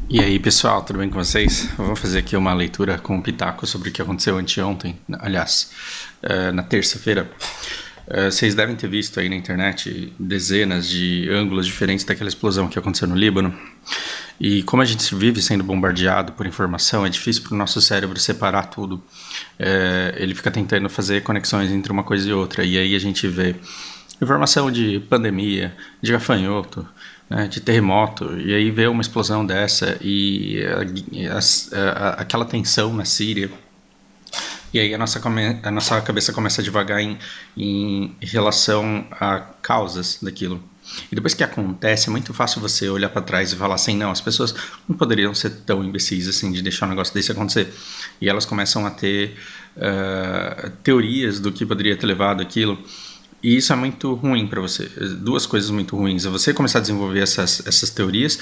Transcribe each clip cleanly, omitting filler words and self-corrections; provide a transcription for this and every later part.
E aí, pessoal, tudo bem com vocês? Eu vou fazer aqui uma leitura com um pitaco sobre o que aconteceu anteontem, aliás, na terça-feira. Vocês devem ter visto aí na internet dezenas de ângulos diferentes daquela explosão que aconteceu no Líbano. E como a gente vive sendo bombardeado por informação, é difícil para o nosso cérebro separar tudo. Ele fica tentando fazer conexões entre uma coisa e outra. E aí a gente vê informação de pandemia, de gafanhoto, né, de terremoto, e aí vê uma explosão dessa e aquela tensão na Síria. E aí a nossa cabeça começa a divagar em relação a causas daquilo. E depois que acontece, é muito fácil você olhar para trás e falar assim, não, as pessoas não poderiam ser tão imbecis assim de deixar um negócio desse acontecer. E elas começam a ter teorias do que poderia ter levado aquilo. E isso é muito ruim para você. Duas coisas muito ruins. É você começar a desenvolver essas teorias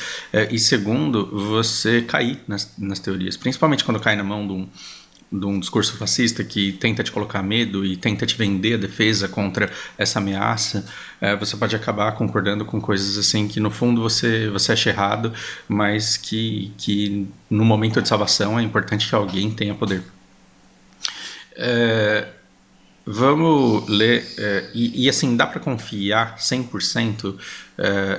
e segundo, você cair nas teorias. Principalmente quando cai na mão de um discurso fascista que tenta te colocar medo e tenta te vender a defesa contra essa ameaça. Você pode acabar concordando com coisas assim que no fundo você acha errado, mas que no momento de salvação é importante que alguém tenha poder. Vamos ler, e assim, dá para confiar 100%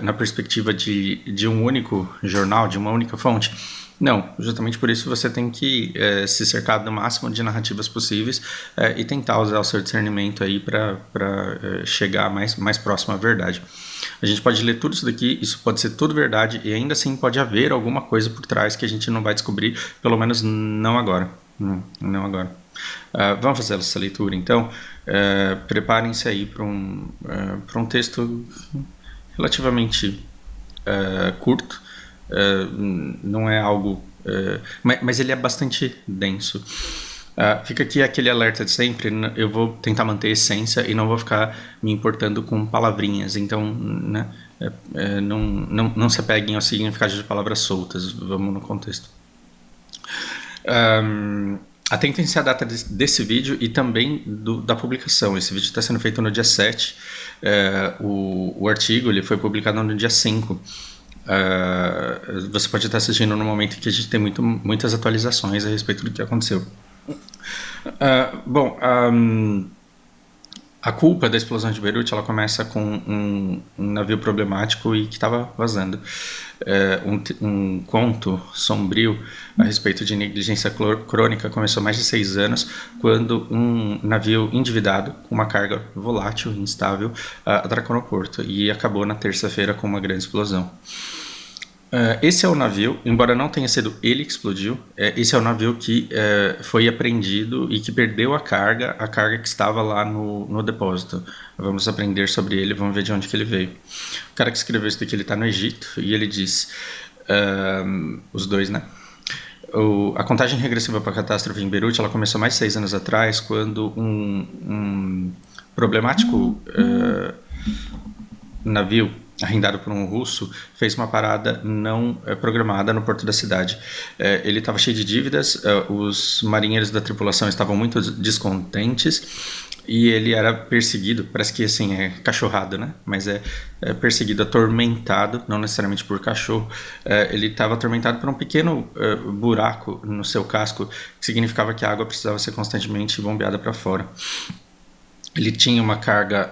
na perspectiva de um único jornal, de uma única fonte? Não, justamente por isso você tem que se cercar do máximo de narrativas possíveis e tentar usar o seu discernimento aí para chegar mais próximo à verdade. A gente pode ler tudo isso daqui, isso pode ser tudo verdade e ainda assim pode haver alguma coisa por trás que a gente não vai descobrir, pelo menos não agora. Não agora. Vamos fazer essa leitura então. Preparem-se aí para um texto relativamente curto. Não é algo. Mas ele é bastante denso. Fica aqui aquele alerta de sempre. Eu vou tentar manter a essência e não vou ficar me importando com palavrinhas. Então, né, não se apeguem ao significado de palavras soltas. Vamos no contexto. Atentem-se à data desse vídeo e também da publicação. Esse vídeo está sendo feito no dia 7. O artigo ele foi publicado no dia 5. Você pode estar assistindo no momento em que a gente tem muitas atualizações a respeito do que aconteceu. A culpa da explosão de Beirute ela começa com um navio problemático e que estava vazando. Um conto sombrio a respeito de negligência crônica começou há mais de 6 anos, quando um navio endividado, com uma carga volátil e instável, atracou no porto e acabou na terça-feira com uma grande explosão. Esse é o navio, embora não tenha sido ele que explodiu, esse é o navio que foi apreendido e que perdeu a carga que estava lá no depósito. Vamos aprender sobre ele, vamos ver de onde que ele veio. O cara que escreveu isso daqui, ele está no Egito, e ele diz, os dois, né? A contagem regressiva para a catástrofe em Beirute, ela começou mais de 6 anos atrás, quando um problemático navio arrendado por um russo, fez uma parada não programada no porto da cidade. Ele estava cheio de dívidas, os marinheiros da tripulação estavam muito descontentes e ele era perseguido, parece que assim é cachorrado, né? Mas é perseguido, atormentado, não necessariamente por cachorro. Ele estava atormentado por um pequeno buraco no seu casco, que significava que a água precisava ser constantemente bombeada para fora. Ele tinha uma carga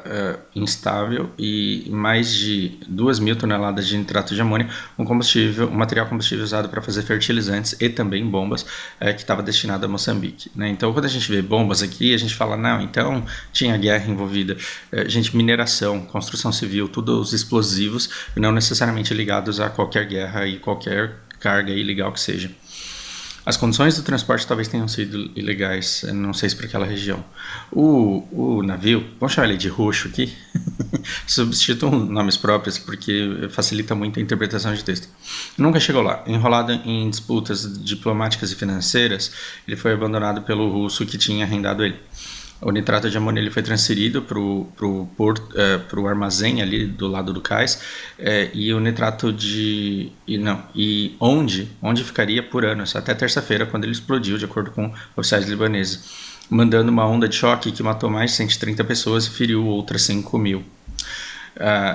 instável e mais de 2.000 toneladas de nitrato de amônio, um material combustível usado para fazer fertilizantes e também bombas, que estava destinado a Moçambique. Né? Então, quando a gente vê bombas aqui, a gente fala, não, então tinha guerra envolvida. Mineração, construção civil, todos os explosivos, não necessariamente ligados a qualquer guerra e qualquer carga ilegal que seja. As condições do transporte talvez tenham sido ilegais, não sei se para aquela região. O navio, vamos chamar ele de roxo aqui, substituam nomes próprios porque facilita muito a interpretação de texto. Nunca chegou lá. Enrolado em disputas diplomáticas e financeiras, ele foi abandonado pelo russo que tinha arrendado ele. O nitrato de amônio ele foi transferido para o armazém ali do lado do cais, e o nitrato onde ficaria por anos, até terça-feira, quando ele explodiu, de acordo com oficiais libaneses, mandando uma onda de choque que matou mais de 130 pessoas e feriu outras 5.000.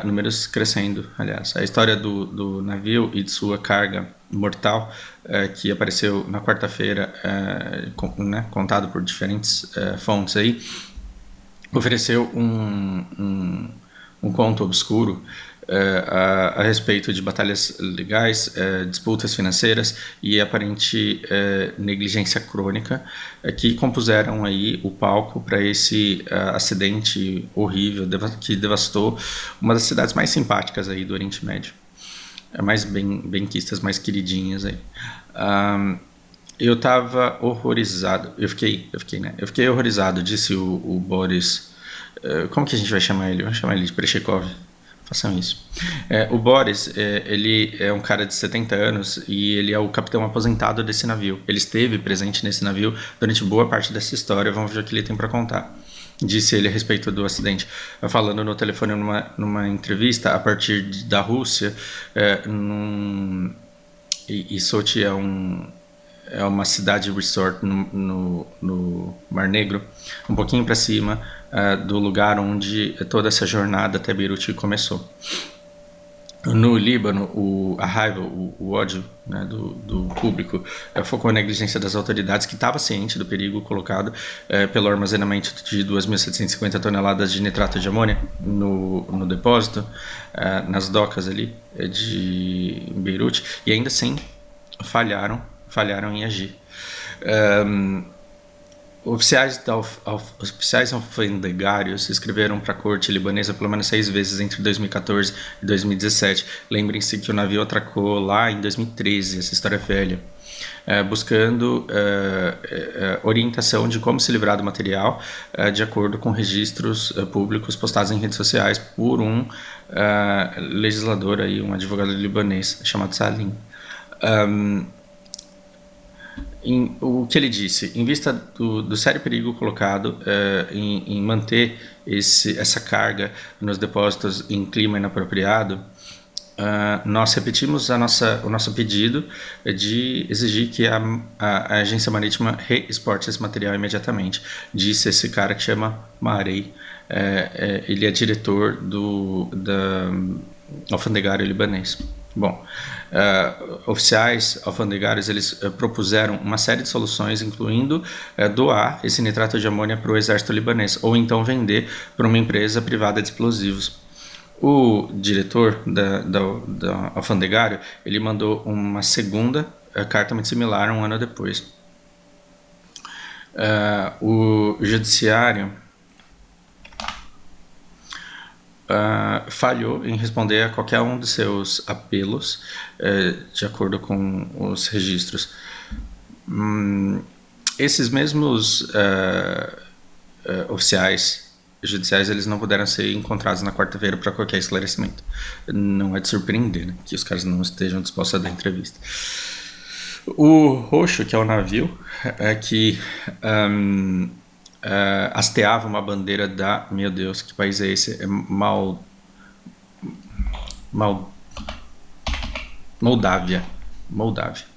números crescendo, aliás. A história do navio e de sua carga mortal, que apareceu na quarta-feira, né, contado por diferentes fontes aí, ofereceu um conto obscuro a respeito de batalhas legais, disputas financeiras e aparente negligência crônica, que compuseram aí o palco para esse acidente horrível que devastou uma das cidades mais simpáticas aí do Oriente Médio, mais benquistas, mais queridinhas aí. Eu estava horrorizado, eu fiquei horrorizado, disse o Boris. Como que a gente vai chamar ele? Vamos chamar ele de Prechekov. Façam isso. O Boris, ele é um cara de 70 anos e ele é o capitão aposentado desse navio. Ele esteve presente nesse navio durante boa parte dessa história. Vamos ver o que ele tem para contar. Disse ele a respeito do acidente, falando no telefone numa entrevista a partir da Rússia. E Sochi é uma cidade resort no Mar Negro, um pouquinho para cima do lugar onde toda essa jornada até Beirute começou. No Líbano, a raiva, o ódio, né, do público focou na negligência das autoridades, que estava ciente do perigo colocado pelo armazenamento de 2.750 toneladas de nitrato de amônia no depósito, nas docas ali de Beirute, e ainda assim falharam em agir. Oficiais alfandegários escreveram para a corte libanesa pelo menos 6 vezes entre 2014 e 2017. Lembrem-se que o navio atracou lá em 2013, essa história é velha, buscando orientação de como se livrar do material, de acordo com registros públicos postados em redes sociais por um legislador, aí, um advogado libanês chamado Salim. O que ele disse, em vista do sério perigo colocado em manter essa carga nos depósitos em clima inapropriado, nós repetimos o nosso pedido de exigir que a agência marítima reexporte esse material imediatamente, disse esse cara que chama Marei. Ele é diretor da alfandegário libanês. Bom, oficiais alfandegários, eles propuseram uma série de soluções, incluindo doar esse nitrato de amônia para o exército libanês, ou então vender para uma empresa privada de explosivos. O diretor da alfandegário, ele mandou uma segunda carta muito similar um ano depois. O judiciário falhou em responder a qualquer um dos seus apelos, de acordo com os registros. Esses mesmos oficiais judiciais, eles não puderam ser encontrados na quarta-feira para qualquer esclarecimento. Não é de surpreender, né, que os caras não estejam dispostos a dar entrevista. O Roxo, que é o navio, que hasteava uma bandeira da... Meu Deus, que país é esse? É Moldávia.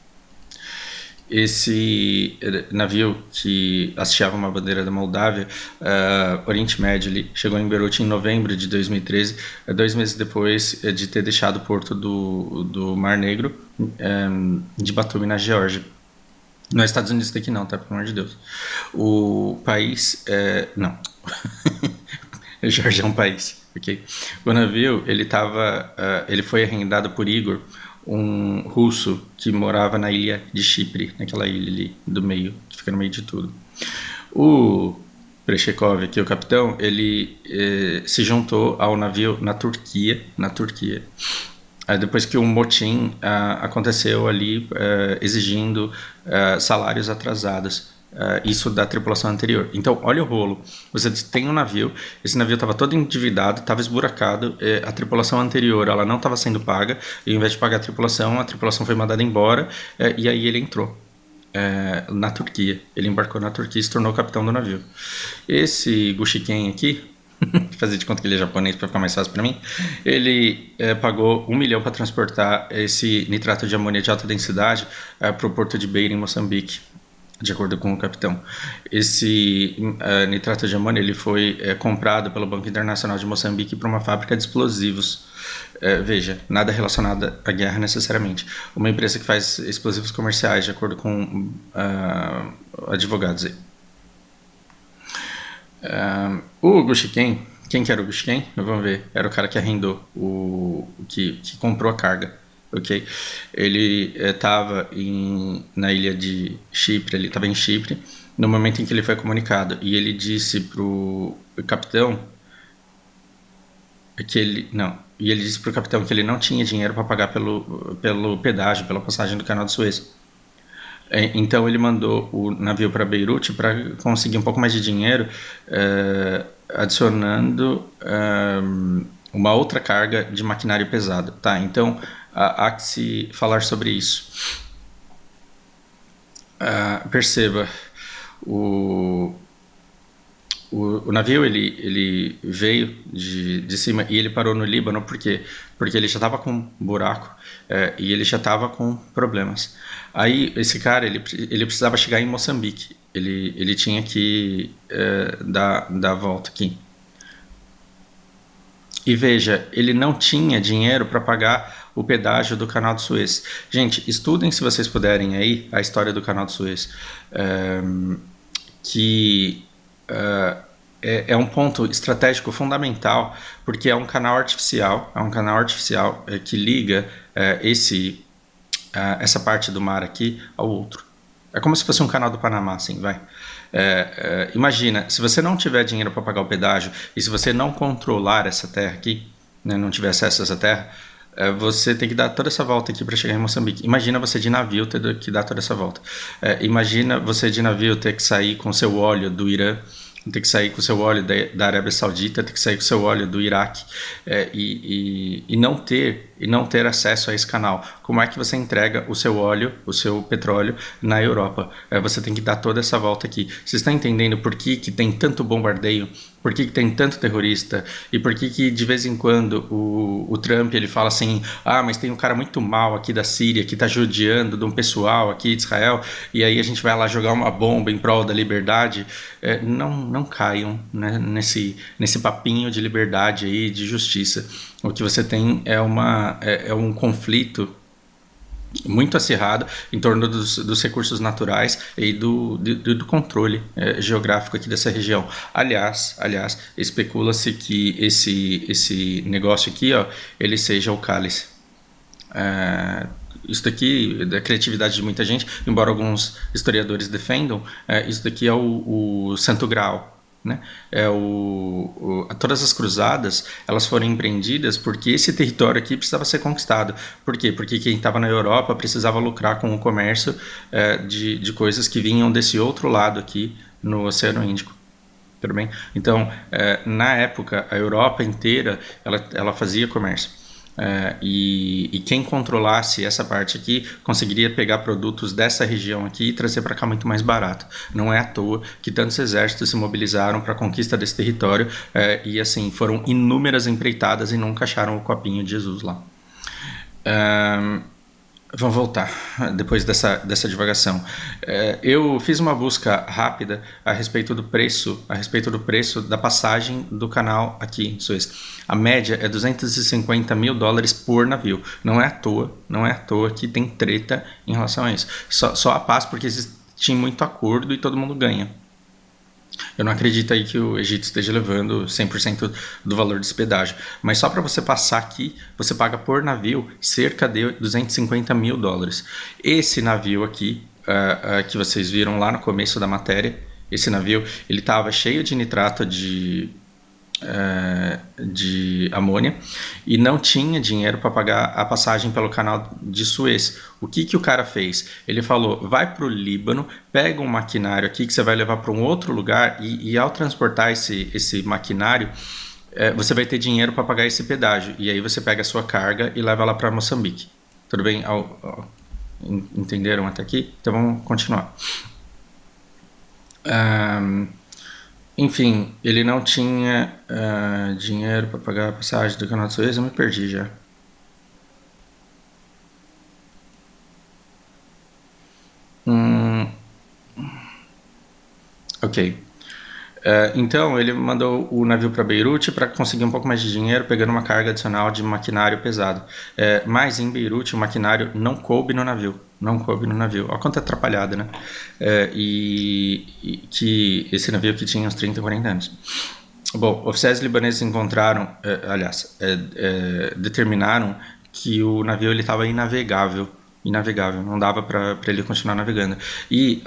Esse navio que hasteava uma bandeira da Moldávia, Oriente Médio, ele chegou em Beirute em novembro de 2013, 2 meses depois de ter deixado o porto do Mar Negro, de Batumi, na Geórgia. Nos Estados Unidos daqui não, tá? Pelo amor de Deus. O país... não. Geórgia é um país, ok? O navio, ele foi arrendado por Igor, um russo que morava na ilha de Chipre, naquela ilha ali do meio, que fica no meio de tudo. O Prechekov, aqui, o capitão, ele se juntou ao navio na Turquia, depois que um motim aconteceu ali, exigindo salários atrasados, isso da tripulação anterior. Então, olha o rolo, você tem um navio, esse navio estava todo endividado, estava esburacado, a tripulação anterior ela não estava sendo paga, e ao invés de pagar a tripulação foi mandada embora, e aí ele entrou na Turquia, ele embarcou na Turquia e se tornou capitão do navio. Esse Gushiken aqui, fazer de conta que ele é japonês para ficar mais fácil para mim, ele pagou 1 milhão para transportar esse nitrato de amônia de alta densidade para o porto de Beira, em Moçambique. de acordo com o capitão. Esse nitrato de amônio ele foi comprado pelo Banco Internacional de Moçambique para uma fábrica de explosivos. Veja, nada relacionado à guerra necessariamente. Uma empresa que faz explosivos comerciais, de acordo com advogados aí. O Hugo Shiken, quem que era o Hugo Shiken? Vamos ver, era o cara que arrendou, que comprou a carga. Ok, ele estava na ilha de Chipre, ele estava em Chipre no momento em que ele foi comunicado e ele disse pro capitão que ele disse pro capitão que ele não tinha dinheiro para pagar pelo pedágio, pela passagem do Canal de Suez. Então ele mandou o navio para Beirute para conseguir um pouco mais de dinheiro, adicionando uma outra carga de maquinário pesado, tá? Então há que se falar sobre isso. Perceba, o navio ele veio de cima e ele parou no Líbano porque ele já estava com buraco e ele já estava com problemas. Aí esse cara ele precisava chegar em Moçambique, ele tinha que dar a volta aqui. E veja, ele não tinha dinheiro para pagar o pedágio do Canal de Suez. Gente, estudem se vocês puderem aí a história do Canal de Suez, que é um ponto estratégico fundamental, porque é um canal artificial, que liga essa parte do mar aqui ao outro. É como se fosse um canal do Panamá, assim, vai. Imagina, se você não tiver dinheiro para pagar o pedágio e se você não controlar essa terra aqui, né, não tiver acesso a essa terra, você tem que dar toda essa volta aqui para chegar em Moçambique. Imagina você de navio ter que dar toda essa volta. Imagina você de navio ter que sair com seu óleo do Irã, ter que sair com o seu óleo da Arábia Saudita, ter que sair com o seu óleo do Iraque e não ter acesso a esse canal. Como é que você entrega o seu óleo, o seu petróleo na Europa? Você tem que dar toda essa volta aqui. Você está entendendo por que tem tanto bombardeio? Por que tem tanto terrorista? E por que de vez em quando o Trump ele fala assim, mas tem um cara muito mal aqui da Síria que está judiando de um pessoal aqui de Israel e aí a gente vai lá jogar uma bomba em prol da liberdade? Não caiam, né, nesse papinho de liberdade aí, de justiça. O que você tem é um conflito muito acirrado em torno dos recursos naturais e do controle geográfico aqui dessa região. Aliás, especula-se que esse negócio aqui, ele seja o cálice. Isso daqui, da criatividade de muita gente, embora alguns historiadores defendam, isso daqui é o Santo Graal. Né? Todas as cruzadas elas foram empreendidas porque esse território aqui precisava ser conquistado. Por quê? Porque quem estava na Europa precisava lucrar com o comércio de coisas que vinham desse outro lado aqui no Oceano Índico. Tudo bem? Então, na época, a Europa inteira ela fazia comércio. E quem controlasse essa parte aqui conseguiria pegar produtos dessa região aqui e trazer para cá muito mais barato. Não é à toa que tantos exércitos se mobilizaram para a conquista desse território e assim foram inúmeras empreitadas e nunca acharam o copinho de Jesus lá. Vamos voltar depois dessa divagação. Eu fiz uma busca rápida a respeito do preço da passagem do canal aqui em Suez. A média é $250 mil por navio. Não é à toa que tem treta em relação a isso. Só a paz porque existe muito acordo e todo mundo ganha. Eu não acredito aí que o Egito esteja levando 100% do valor de hospedagem. Mas só para você passar aqui, você paga por navio cerca de $250 mil. Esse navio aqui, que vocês viram lá no começo da matéria, esse navio, ele estava cheio de nitrato de amônia e não tinha dinheiro para pagar a passagem pelo canal de Suez. O que o cara fez? Ele falou, vai para o Líbano, pega um maquinário aqui que você vai levar para um outro lugar e ao transportar esse maquinário, você vai ter dinheiro para pagar esse pedágio. E aí você pega a sua carga e leva ela para Moçambique. Tudo bem? Entenderam até aqui? Então vamos continuar. Enfim, ele não tinha dinheiro para pagar a passagem do Canal de Suez. Eu me perdi já. Ok. Então ele mandou o navio para Beirute para conseguir um pouco mais de dinheiro, pegando uma carga adicional de maquinário pesado. Mas em Beirute o maquinário não coube no navio. Não coube no navio. Olha quanto atrapalhada, né? E que esse navio que tinha uns 30, 40 anos. Bom, oficiais libaneses encontraram, determinaram que o navio estava inavegável, não dava para ele continuar navegando. E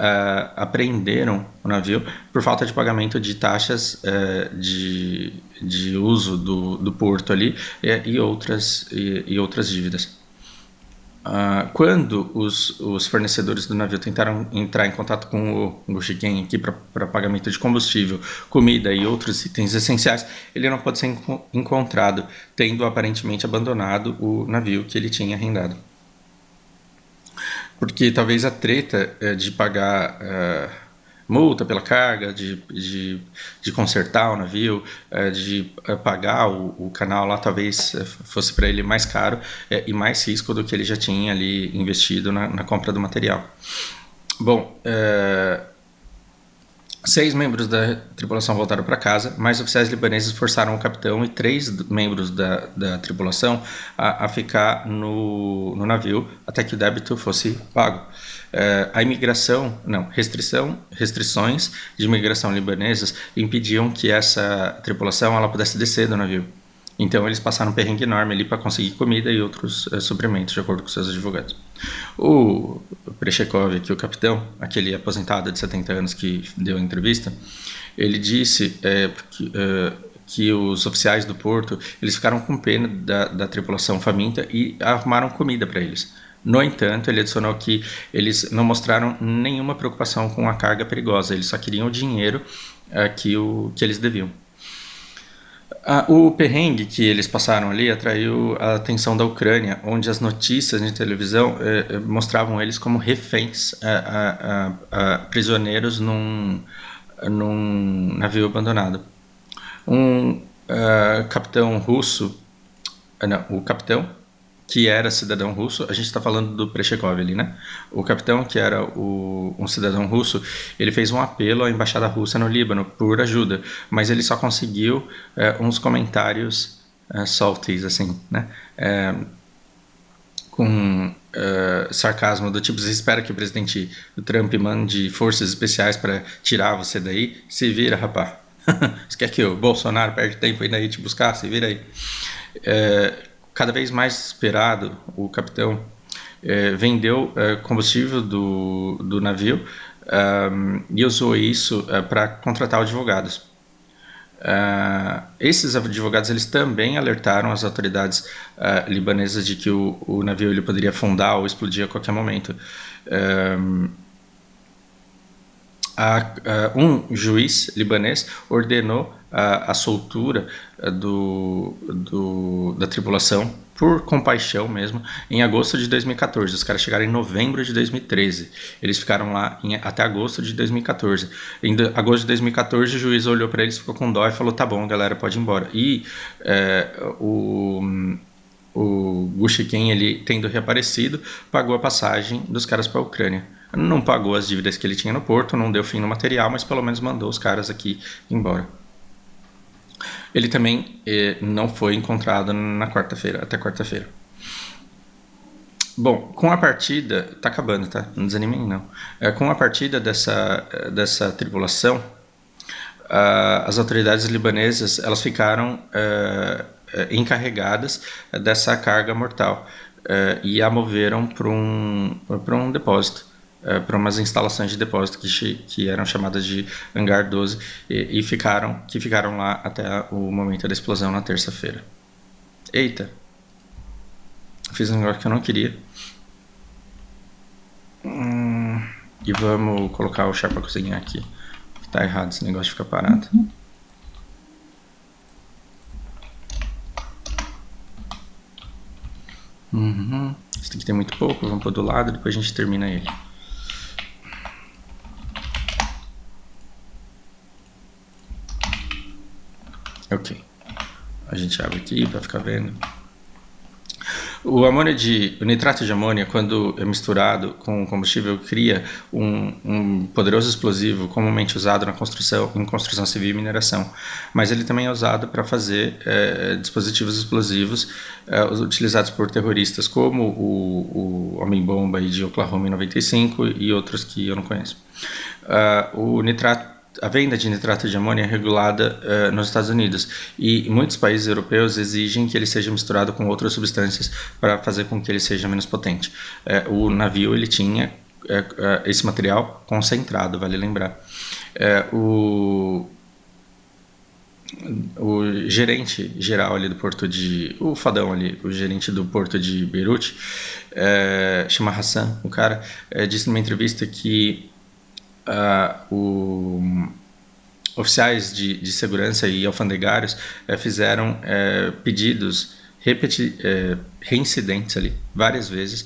apreenderam o navio por falta de pagamento de taxas de uso do porto ali e outras dívidas. Quando os fornecedores do navio tentaram entrar em contato com o Shiken aqui para pagamento de combustível, comida e outros itens essenciais, ele não pôde ser encontrado, tendo aparentemente abandonado o navio que ele tinha arrendado. Porque talvez a treta de pagar multa pela carga, de consertar o navio, de pagar o canal lá, talvez fosse para ele mais caro e mais risco do que ele já tinha ali investido na compra do material. Bom, 6 membros da tripulação voltaram para casa, mas oficiais libaneses forçaram o capitão e 3 membros da tripulação a ficar no navio até que o débito fosse pago. A restrições de imigração libanesas impediam que essa tripulação ela pudesse descer do navio. Então eles passaram um perrengue enorme ali para conseguir comida e outros suprimentos, de acordo com seus advogados. O Prechekov, que é o capitão, aquele aposentado de 70 anos que deu a entrevista, ele disse que os oficiais do porto eles ficaram com pena da tripulação faminta e arrumaram comida para eles. No entanto, ele adicionou que eles não mostraram nenhuma preocupação com a carga perigosa, eles só queriam o dinheiro que eles deviam. O perrengue que eles passaram ali atraiu a atenção da Ucrânia, onde as notícias de televisão mostravam eles como reféns, prisioneiros num navio abandonado. Capitão russo, o capitão que era cidadão russo, a gente está falando do Prechekov ali, né? O capitão, que era um cidadão russo, ele fez um apelo à embaixada russa no Líbano por ajuda, mas ele só conseguiu uns comentários salties, assim, né? Com sarcasmo do tipo, você espera que o presidente Trump mande forças especiais para tirar você daí? Se vira, rapaz. Você quer que o Bolsonaro perde tempo aí daí te buscar? Se vira aí. Cada vez mais desesperado, o capitão vendeu combustível do navio e usou isso para contratar advogados. Esses advogados eles também alertaram as autoridades libanesas de que o navio ele poderia afundar ou explodir a qualquer momento. Um juiz libanês ordenou a soltura da tripulação por compaixão mesmo em agosto de 2014. Os caras chegaram em novembro de 2013. Eles ficaram lá até agosto de 2014. Em agosto de 2014 o juiz olhou para eles, ficou com dó e falou, tá bom, galera, pode ir embora. E o Gushiken, ele tendo reaparecido, pagou a passagem dos caras para a Ucrânia. Não pagou as dívidas que ele tinha no porto, não deu fim no material, mas pelo menos mandou os caras aqui embora. Ele também não foi encontrado até quarta-feira. Bom, com a partida, tá acabando, tá? Não desanimem não. Com a partida dessa tripulação, as autoridades libanesas elas ficaram encarregadas dessa carga mortal e a moveram para um depósito. Para umas instalações de depósito que eram chamadas de Hangar 12 e ficaram lá até o momento da explosão na terça-feira. Eita! Fiz um negócio que eu não queria. E vamos colocar o chá para cozinhar aqui. Tá errado esse negócio de ficar parado. Esse aqui tem muito pouco, vamos pôr do lado, depois a gente termina ele. Ok, a gente abre aqui para ficar vendo. O nitrato de amônia, quando é misturado com combustível, cria um poderoso explosivo comumente usado em construção civil e mineração. Mas ele também é usado para fazer dispositivos explosivos utilizados por terroristas, como o Homem-Bomba de Oklahoma em 95 e outros que eu não conheço. A venda de nitrato de amônia é regulada nos Estados Unidos e muitos países europeus exigem que ele seja misturado com outras substâncias para fazer com que ele seja menos potente. O navio ele tinha esse material concentrado, vale lembrar. O gerente geral ali do porto o fadão ali, o gerente do porto de Beirute, chama Hassan, o cara, disse numa entrevista que oficiais de segurança e alfandegários fizeram pedidos reincidentes ali, várias vezes,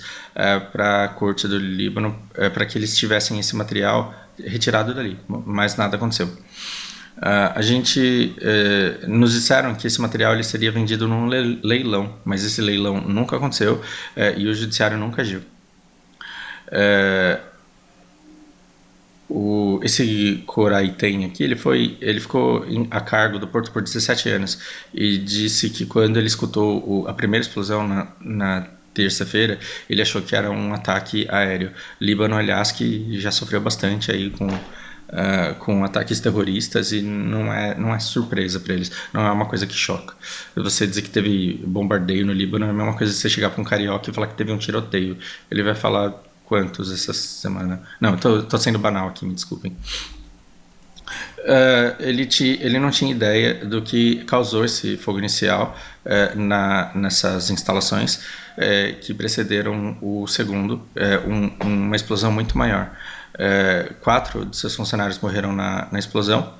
para a corte do Líbano, para que eles tivessem esse material retirado dali, mas nada aconteceu. Nos disseram que esse material ele seria vendido num leilão, mas esse leilão nunca aconteceu e o judiciário nunca agiu. Esse Coraitem aqui, ele ficou a cargo do porto por 17 anos e disse que quando ele escutou a primeira explosão na terça-feira, ele achou que era um ataque aéreo. Líbano, aliás, que já sofreu bastante aí com ataques terroristas e não é surpresa para eles, não é uma coisa que choca. Você dizer que teve bombardeio no Líbano é a mesma coisa que você chegar para um carioca e falar que teve um tiroteio. Ele vai falar quantos essa semana? Não, tô sendo banal aqui, me desculpem. Ele não tinha ideia do que causou esse fogo inicial nessas instalações que precederam o segundo, uma explosão muito maior. 4 de seus funcionários morreram na explosão.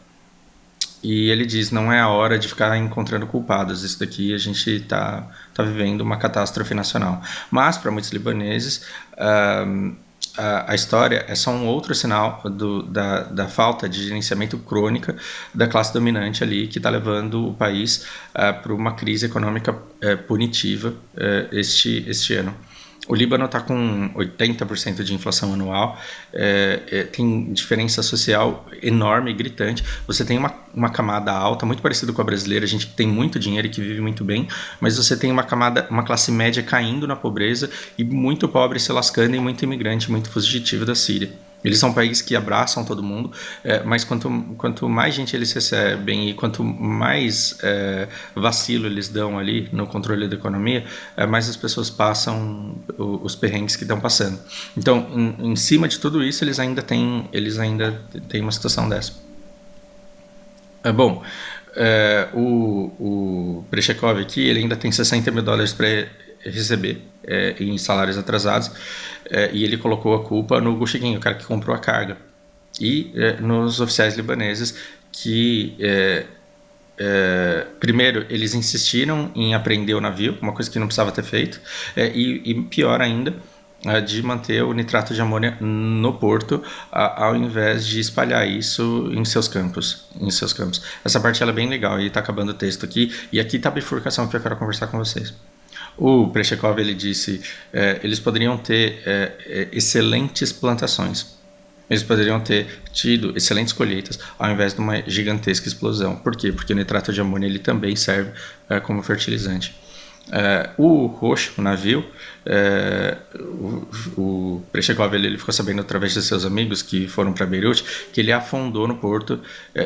E ele diz, não é a hora de ficar encontrando culpados, isso daqui a gente está vivendo uma catástrofe nacional. Mas, para muitos libaneses, a história é só um outro sinal da falta de gerenciamento crônica da classe dominante ali, que está levando o país para uma crise econômica punitiva este ano. O Líbano está com 80% de inflação anual, tem diferença social enorme, gritante. Você tem uma camada alta, muito parecida com a brasileira, a gente tem muito dinheiro e que vive muito bem, mas você tem uma classe média caindo na pobreza e muito pobre se lascando e muito imigrante, muito fugitivo da Síria. Eles são um país que abraçam todo mundo, mas quanto mais gente eles recebem e quanto mais vacilo eles dão ali no controle da economia, mais as pessoas passam os perrengues que estão passando. Então, em cima de tudo isso, eles ainda têm uma situação dessa. Bom, o Prechekov aqui, ele ainda tem $60 mil para receber em salários atrasados, e ele colocou a culpa no Gushigin, o cara que comprou a carga, e nos oficiais libaneses que primeiro eles insistiram em apreender o navio, uma coisa que não precisava ter feito, e pior ainda, de manter o nitrato de amônia no porto, ao invés de espalhar isso em seus campos. Essa parte ela é bem legal, e está acabando o texto aqui, e aqui está a bifurcação que eu quero conversar com vocês. O Prechekov ele disse eles poderiam ter excelentes plantações, eles poderiam ter tido excelentes colheitas ao invés de uma gigantesca explosão. Por quê? Porque o nitrato de amônia ele também serve como fertilizante. O roxo, o navio, o Prechekov ele ficou sabendo através de seus amigos que foram para Beirute que ele afundou no porto,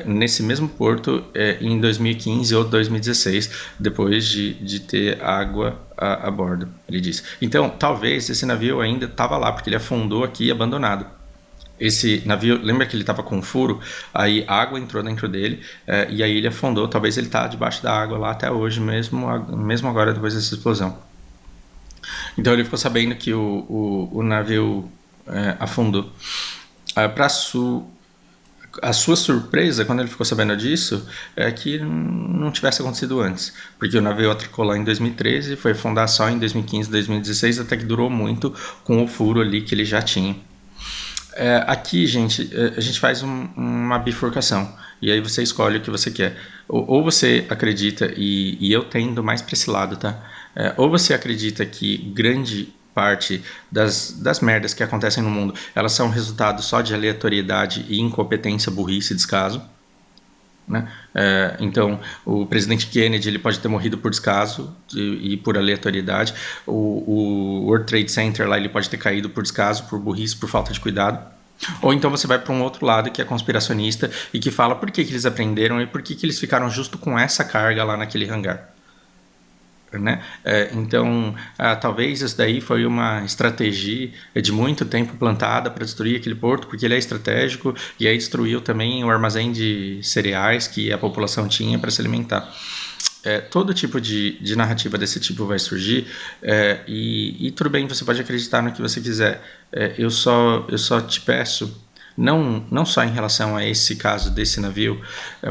nesse mesmo porto, em 2015 ou 2016, depois de ter água a bordo, ele disse. Então, talvez esse navio ainda estava lá, porque ele afundou aqui abandonado. Esse navio, lembra que ele estava com um furo, aí a água entrou dentro dele, e aí ele afundou. Talvez ele está debaixo da água lá até hoje, mesmo agora depois dessa explosão. Então ele ficou sabendo que o navio afundou. A sua surpresa, quando ele ficou sabendo disso, é que não tivesse acontecido antes, porque o navio atracou lá em 2013, foi afundar só em 2015, 2016, até que durou muito com o furo ali que ele já tinha. Aqui, gente, a gente faz uma bifurcação, e aí você escolhe o que você quer. Ou você acredita, e eu tendo mais para esse lado, tá? Ou você acredita que grande parte das merdas que acontecem no mundo, elas são resultado só de aleatoriedade e incompetência, burrice e descaso, né? Então, o presidente Kennedy ele pode ter morrido por descaso e por aleatoriedade. O World Trade Center lá ele pode ter caído por descaso, por burrice, por falta de cuidado. Ou então você vai para um outro lado que é conspiracionista e que fala por que eles aprenderam e por que eles ficaram justo com essa carga lá naquele hangar. Né? Então, talvez isso daí foi uma estratégia de muito tempo plantada para destruir aquele porto, porque ele é estratégico, e aí destruiu também o armazém de cereais que a população tinha para se alimentar. Todo tipo de narrativa desse tipo vai surgir, e tudo bem, você pode acreditar no que você quiser. Eu só te peço, não só em relação a esse caso desse navio,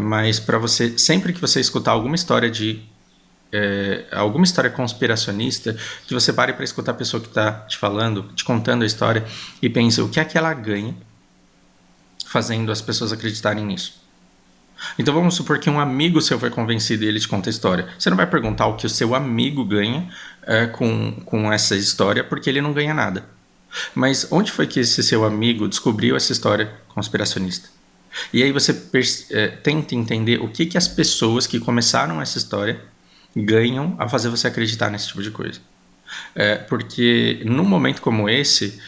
mas para você, sempre que você escutar alguma história alguma história conspiracionista, que você pare para escutar a pessoa que está te falando, te contando a história e pense o que é que ela ganha fazendo as pessoas acreditarem nisso. Então vamos supor que um amigo seu foi convencido e ele te conta a história. Você não vai perguntar o que o seu amigo ganha com essa história, porque ele não ganha nada. Mas onde foi que esse seu amigo descobriu essa história conspiracionista? E aí você tenta entender o que as pessoas que começaram essa história ganham a fazer você acreditar nesse tipo de coisa. Porque num momento como esse,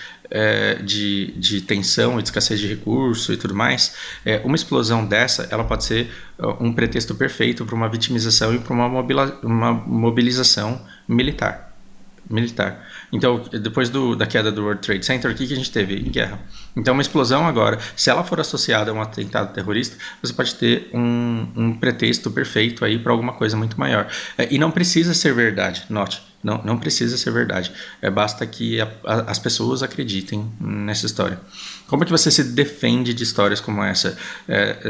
de tensão e de escassez de recurso e tudo mais, uma explosão dessa ela pode ser um pretexto perfeito para uma vitimização e para uma mobilização militar. Então, depois da queda do World Trade Center, o que a gente teve? Guerra. Então, uma explosão agora, se ela for associada a um atentado terrorista, você pode ter um pretexto perfeito aí para alguma coisa muito maior. E não precisa ser verdade, note. Não precisa ser verdade. Basta que as pessoas acreditem nessa história. Como é que você se defende de histórias como essa?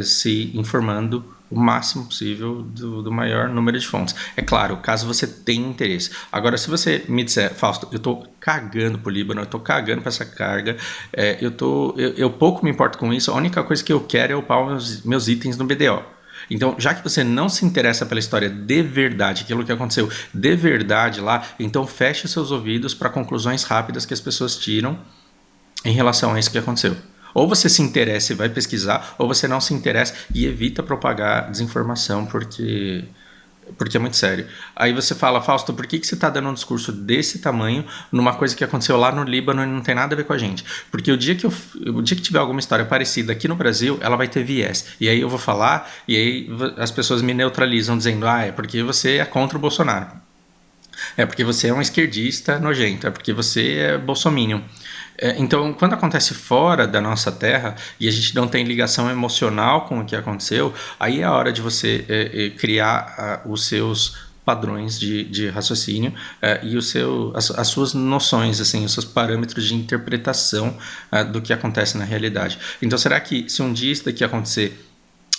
Se informando o máximo possível do maior número de fontes. É claro, caso você tenha interesse. Agora, se você me disser, Fausto, eu tô cagando pro Líbano, eu tô cagando pra essa carga, eu pouco me importo com isso, a única coisa que eu quero é upar meus itens no BDO. Então, já que você não se interessa pela história de verdade, aquilo que aconteceu de verdade lá, então feche seus ouvidos para conclusões rápidas que as pessoas tiram em relação a isso que aconteceu. Ou você se interessa e vai pesquisar, ou você não se interessa e evita propagar desinformação, porque é muito sério. Aí você fala, Fausto, por que você está dando um discurso desse tamanho numa coisa que aconteceu lá no Líbano e não tem nada a ver com a gente? Porque o dia que tiver alguma história parecida aqui no Brasil, ela vai ter viés. E aí eu vou falar, e aí as pessoas me neutralizam dizendo, é porque você é contra o Bolsonaro. É porque você é um esquerdista nojento, é porque você é bolsominion. Então, quando acontece fora da nossa terra e a gente não tem ligação emocional com o que aconteceu, aí é a hora de você criar os seus padrões de raciocínio e as suas noções, assim, os seus parâmetros de interpretação do que acontece na realidade. Então, será que se um dia isso daqui acontecer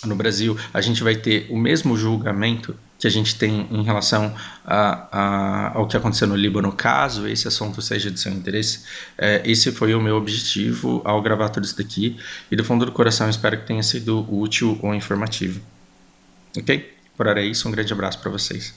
no Brasil, a gente vai ter o mesmo julgamento que a gente tem em relação ao que aconteceu no Líbano, caso esse assunto seja de seu interesse? Esse foi o meu objetivo ao gravar tudo isso daqui, e do fundo do coração espero que tenha sido útil ou informativo. Ok? Por hora é isso, um grande abraço para vocês.